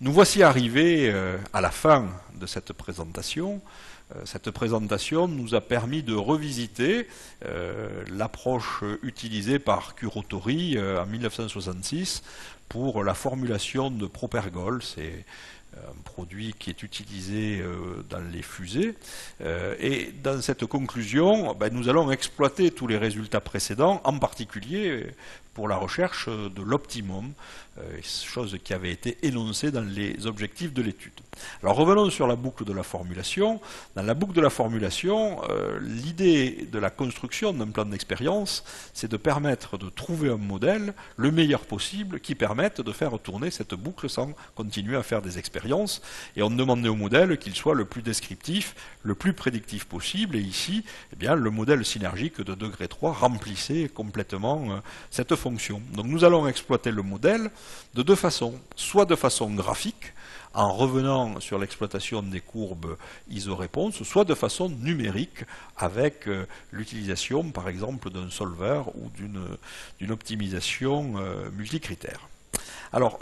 Nous voici arrivés à la fin de cette présentation. Cette présentation nous a permis de revisiter l'approche utilisée par Kurotori en 1966 pour la formulation de propergol. C'est un produit qui est utilisé dans les fusées. Et dans cette conclusion, nous allons exploiter tous les résultats précédents, en particulier pour la recherche de l'optimum, chose qui avait été énoncée dans les objectifs de l'étude. Alors revenons sur la boucle de la formulation. Dans la boucle de la formulation, l'idée de la construction d'un plan d'expérience, c'est de permettre de trouver un modèle le meilleur possible qui permette de faire tourner cette boucle sans continuer à faire des expériences. Et on demandait au modèle qu'il soit le plus descriptif, le plus prédictif possible. Et ici, le modèle synergique de degré 3 remplissait complètement cette fonction. Donc nous allons exploiter le modèle de deux façons, soit de façon graphique, en revenant sur l'exploitation des courbes isoréponses, soit de façon numérique, avec l'utilisation par exemple d'un solver ou d'une optimisation multicritère. Alors,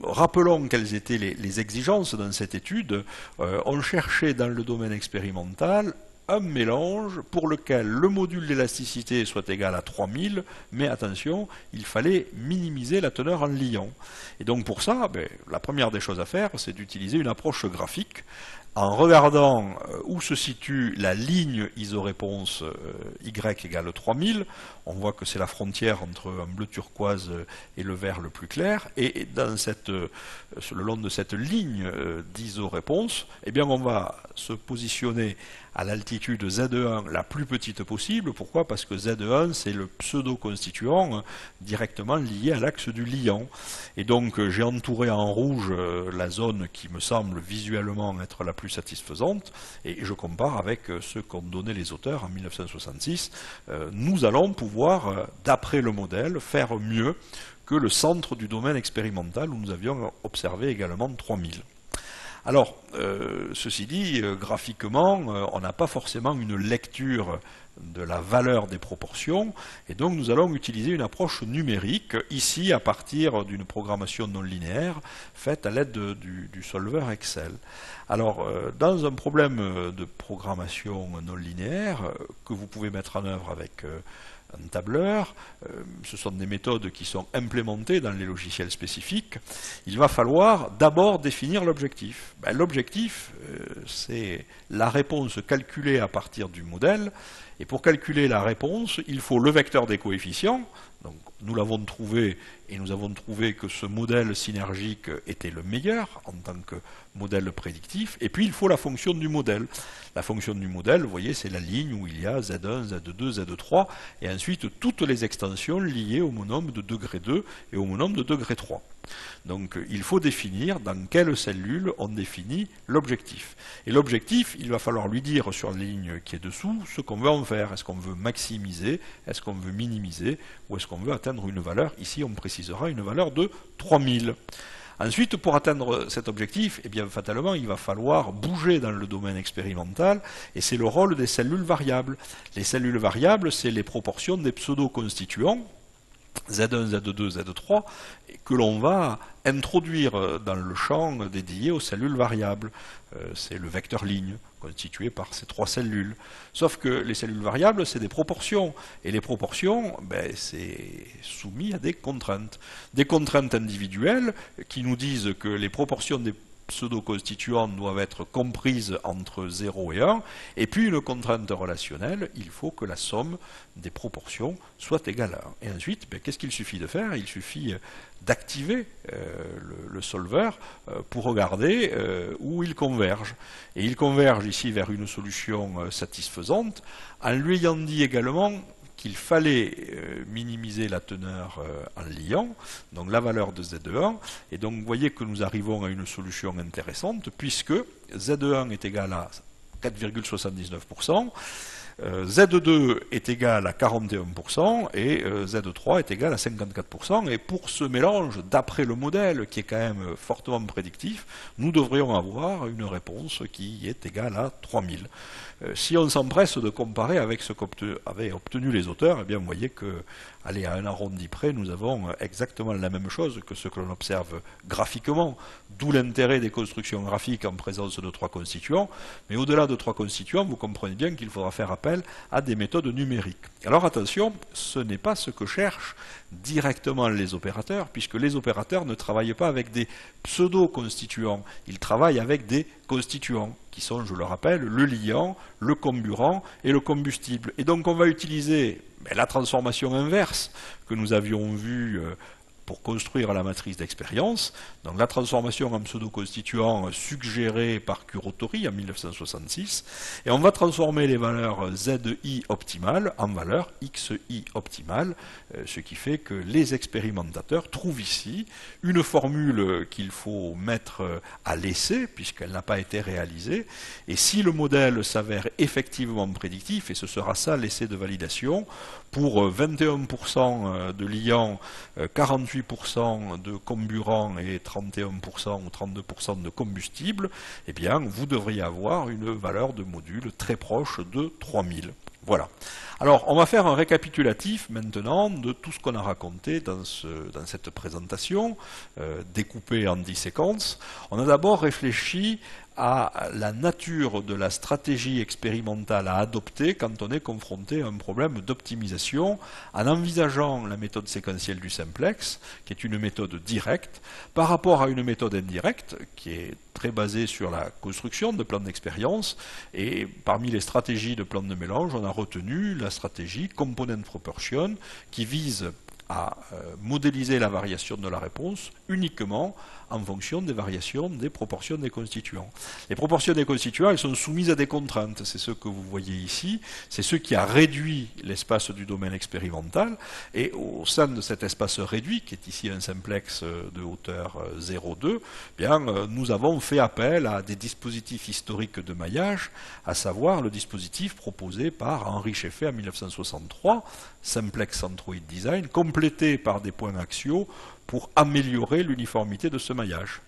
rappelons quelles étaient les exigences dans cette étude. On cherchait dans le domaine expérimental un mélange pour lequel le module d'élasticité soit égal à 3000, mais attention, il fallait minimiser la teneur en Lyon. Et donc pour ça, la première des choses à faire, c'est d'utiliser une approche graphique en regardant où se situe la ligne isoréponse Y égale 3000. On voit que c'est la frontière entre un bleu turquoise et le vert le plus clair. Et dans le long de cette ligne d'isoréponse, on va se positionner à l'altitude Z1 la plus petite possible. Pourquoi? Parce que Z1, c'est le pseudo-constituant directement lié à l'axe du liant. Et donc, j'ai entouré en rouge la zone qui me semble visuellement être la plus satisfaisante, et je compare avec ce qu'ont donné les auteurs en 1966. Nous allons pouvoir, d'après le modèle, faire mieux que le centre du domaine expérimental où nous avions observé également 3000. Alors, ceci dit, graphiquement, on n'a pas forcément une lecture de la valeur des proportions, et donc nous allons utiliser une approche numérique, ici à partir d'une programmation non linéaire faite à l'aide du solver Excel. Alors, dans un problème de programmation non linéaire, que vous pouvez mettre en œuvre avec un tableur, ce sont des méthodes qui sont implémentées dans les logiciels spécifiques, il va falloir d'abord définir l'objectif. L'objectif, c'est la réponse calculée à partir du modèle, et pour calculer la réponse, il faut le vecteur des coefficients. Donc, nous l'avons trouvé, et nous avons trouvé que ce modèle synergique était le meilleur en tant que modèle prédictif, et puis il faut la fonction du modèle. La fonction du modèle, vous voyez, c'est la ligne où il y a Z1, Z2, Z3, et ensuite toutes les extensions liées au monôme de degré 2 et au monôme de degré 3. Donc il faut définir dans quelle cellule on définit l'objectif. Et l'objectif, il va falloir lui dire sur la ligne qui est dessous ce qu'on veut en faire. Est-ce qu'on veut maximiser, est-ce qu'on veut minimiser, ou est-ce qu'on veut atteindre une valeur, ici on précisera une valeur de 3000. Ensuite, pour atteindre cet objectif, fatalement, il va falloir bouger dans le domaine expérimental, et c'est le rôle des cellules variables. Les cellules variables, c'est les proportions des pseudo-constituants, Z1, Z2, Z3, que l'on va introduire dans le champ dédié aux cellules variables. C'est le vecteur ligne, constitué par ces trois cellules. Sauf que les cellules variables, c'est des proportions. Et les proportions, c'est soumis à des contraintes. Des contraintes individuelles qui nous disent que les proportions des pseudo-constituants doivent être comprises entre 0 et 1, et puis une contrainte relationnelle, il faut que la somme des proportions soit égale à 1. Et ensuite, qu'est-ce qu'il suffit de faire? Il suffit d'activer le solver pour regarder où il converge. Et il converge ici vers une solution satisfaisante, en lui ayant dit également qu'il fallait minimiser la teneur en liant, donc la valeur de Z1, et donc vous voyez que nous arrivons à une solution intéressante, puisque Z1 est égal à 4,79%, Z2 est égal à 41% et Z3 est égal à 54%. Et pour ce mélange, d'après le modèle, qui est quand même fortement prédictif, nous devrions avoir une réponse qui est égale à 3000. Si on s'empresse de comparer avec ce qu'avaient obtenu les auteurs, eh bien vous voyez que, allez, à un arrondi près, nous avons exactement la même chose que ce que l'on observe graphiquement, d'où l'intérêt des constructions graphiques en présence de 3 constituants. Mais au-delà de 3 constituants, vous comprenez bien qu'il faudra faire appel à des méthodes numériques. Alors attention, ce n'est pas ce que cherchent directement les opérateurs, puisque les opérateurs ne travaillent pas avec des pseudo-constituants, ils travaillent avec des constituants, qui sont, je le rappelle, le liant, le comburant et le combustible. Et donc on va utiliser la transformation inverse que nous avions vue pour construire la matrice d'expérience, donc la transformation en pseudo-constituant suggérée par Kurotori en 1966, et on va transformer les valeurs ZI optimales en valeurs XI optimales, ce qui fait que les expérimentateurs trouvent ici une formule qu'il faut mettre à l'essai, puisqu'elle n'a pas été réalisée, et si le modèle s'avère effectivement prédictif, et ce sera ça l'essai de validation, pour 21% de liants, 48% de comburant et 31% ou 32% de combustible, eh bien, vous devriez avoir une valeur de module très proche de 3000. Voilà. Alors, on va faire un récapitulatif maintenant de tout ce qu'on a raconté dans cette présentation, découpée en 10 séquences. On a d'abord réfléchi à la nature de la stratégie expérimentale à adopter quand on est confronté à un problème d'optimisation en envisageant la méthode séquentielle du simplex, qui est une méthode directe, par rapport à une méthode indirecte, qui est très basée sur la construction de plans d'expérience, et parmi les stratégies de plans de mélange, on a retenu la stratégie component proportion, qui vise à modéliser la variation de la réponse uniquement en fonction des variations des proportions des constituants. Les proportions des constituants, elles sont soumises à des contraintes. C'est ce que vous voyez ici. C'est ce qui a réduit l'espace du domaine expérimental. Et au sein de cet espace réduit, qui est ici un simplex de hauteur 0,2, bien, nous avons fait appel à des dispositifs historiques de maillage, à savoir le dispositif proposé par Henri Scheffé en 1963, Simplex Centroid Design, complété par des points axiaux pour améliorer l'uniformité de ce maillage.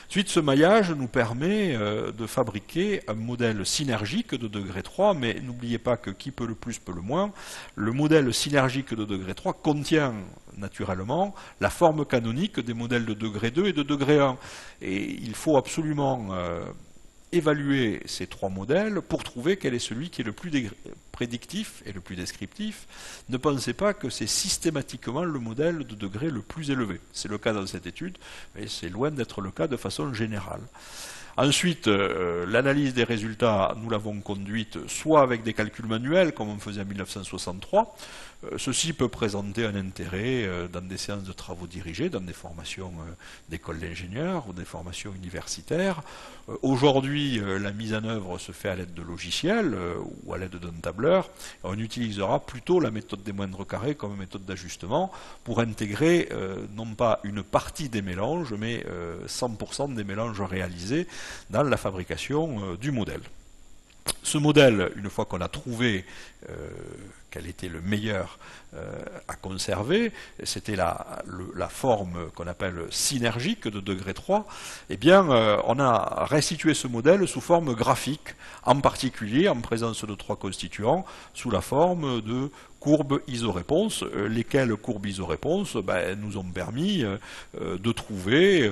Ensuite, ce maillage nous permet de fabriquer un modèle synergique de degré 3, mais n'oubliez pas que qui peut le plus peut le moins. Le modèle synergique de degré 3 contient naturellement la forme canonique des modèles de degré 2 et de degré 1. Et il faut absolument évaluer ces 3 modèles pour trouver quel est celui qui est le plus prédictif et le plus descriptif. Ne pensez pas que c'est systématiquement le modèle de degré le plus élevé. C'est le cas dans cette étude, mais c'est loin d'être le cas de façon générale. Ensuite, l'analyse des résultats, nous l'avons conduite soit avec des calculs manuels, comme on faisait en 1963. Ceci peut présenter un intérêt dans des séances de travaux dirigés, dans des formations d'écoles d'ingénieurs ou des formations universitaires. Aujourd'hui, la mise en œuvre se fait à l'aide de logiciels ou à l'aide d'un tableur. On utilisera plutôt la méthode des moindres carrés comme méthode d'ajustement pour intégrer non pas une partie des mélanges, mais 100% des mélanges réalisés dans la fabrication du modèle. Ce modèle, une fois qu'on a trouvé quel était le meilleur à conserver, c'était la forme qu'on appelle synergique de degré 3, eh bien, on a restitué ce modèle sous forme graphique, en particulier en présence de 3 constituants, sous la forme de courbes isoréponses, lesquelles courbes isoréponses nous ont permis de trouver,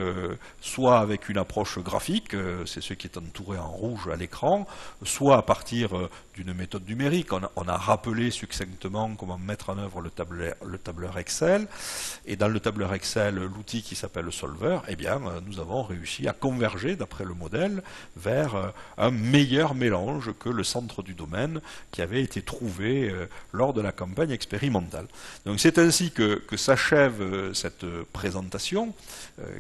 soit avec une approche graphique, c'est ce qui est entouré en rouge à l'écran, soit à partir d'une méthode numérique. On a rappelé succinctement comment mettre en œuvre le tableur Excel, et dans le tableur Excel, l'outil qui s'appelle Solver, eh bien, nous avons réussi à converger, d'après le modèle, vers un meilleur mélange que le centre du domaine qui avait été trouvé lors de la campagne expérimentale. Donc c'est ainsi que s'achève cette présentation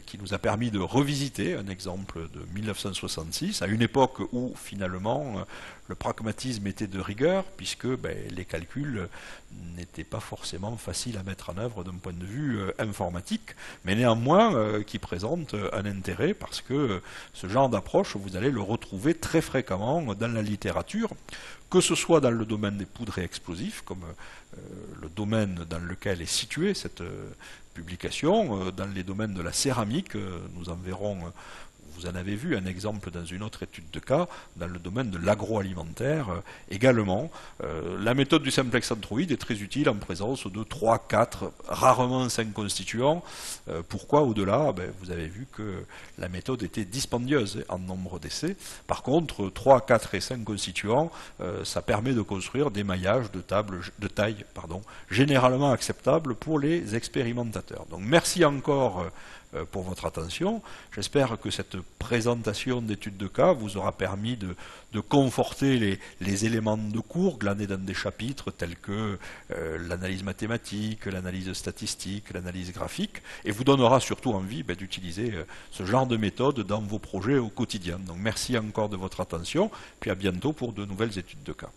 qui nous a permis de revisiter un exemple de 1966, à une époque où finalement le pragmatisme était de rigueur, puisque les calculs n'étaient pas forcément faciles à mettre en œuvre d'un point de vue informatique, mais néanmoins qui présentent un intérêt, parce que ce genre d'approche, vous allez le retrouver très fréquemment dans la littérature, que ce soit dans le domaine des poudres et explosifs, comme le domaine dans lequel est située cette publication, dans les domaines de la céramique, nous en verrons, vous en avez vu un exemple dans une autre étude de cas, dans le domaine de l'agroalimentaire également. La méthode du simplex centroïde est très utile en présence de 3, 4, rarement 5 constituants. Pourquoi au-delà? Vous avez vu que la méthode était dispendieuse en nombre d'essais. Par contre, 3, 4 et 5 constituants, ça permet de construire des maillages de taille généralement acceptables pour les expérimentateurs. Donc merci encore pour votre attention. J'espère que cette présentation d'études de cas vous aura permis de conforter les éléments de cours glanés dans des chapitres tels que l'analyse mathématique, l'analyse statistique, l'analyse graphique, et vous donnera surtout envie d'utiliser ce genre de méthode dans vos projets au quotidien. Donc merci encore de votre attention, puis à bientôt pour de nouvelles études de cas.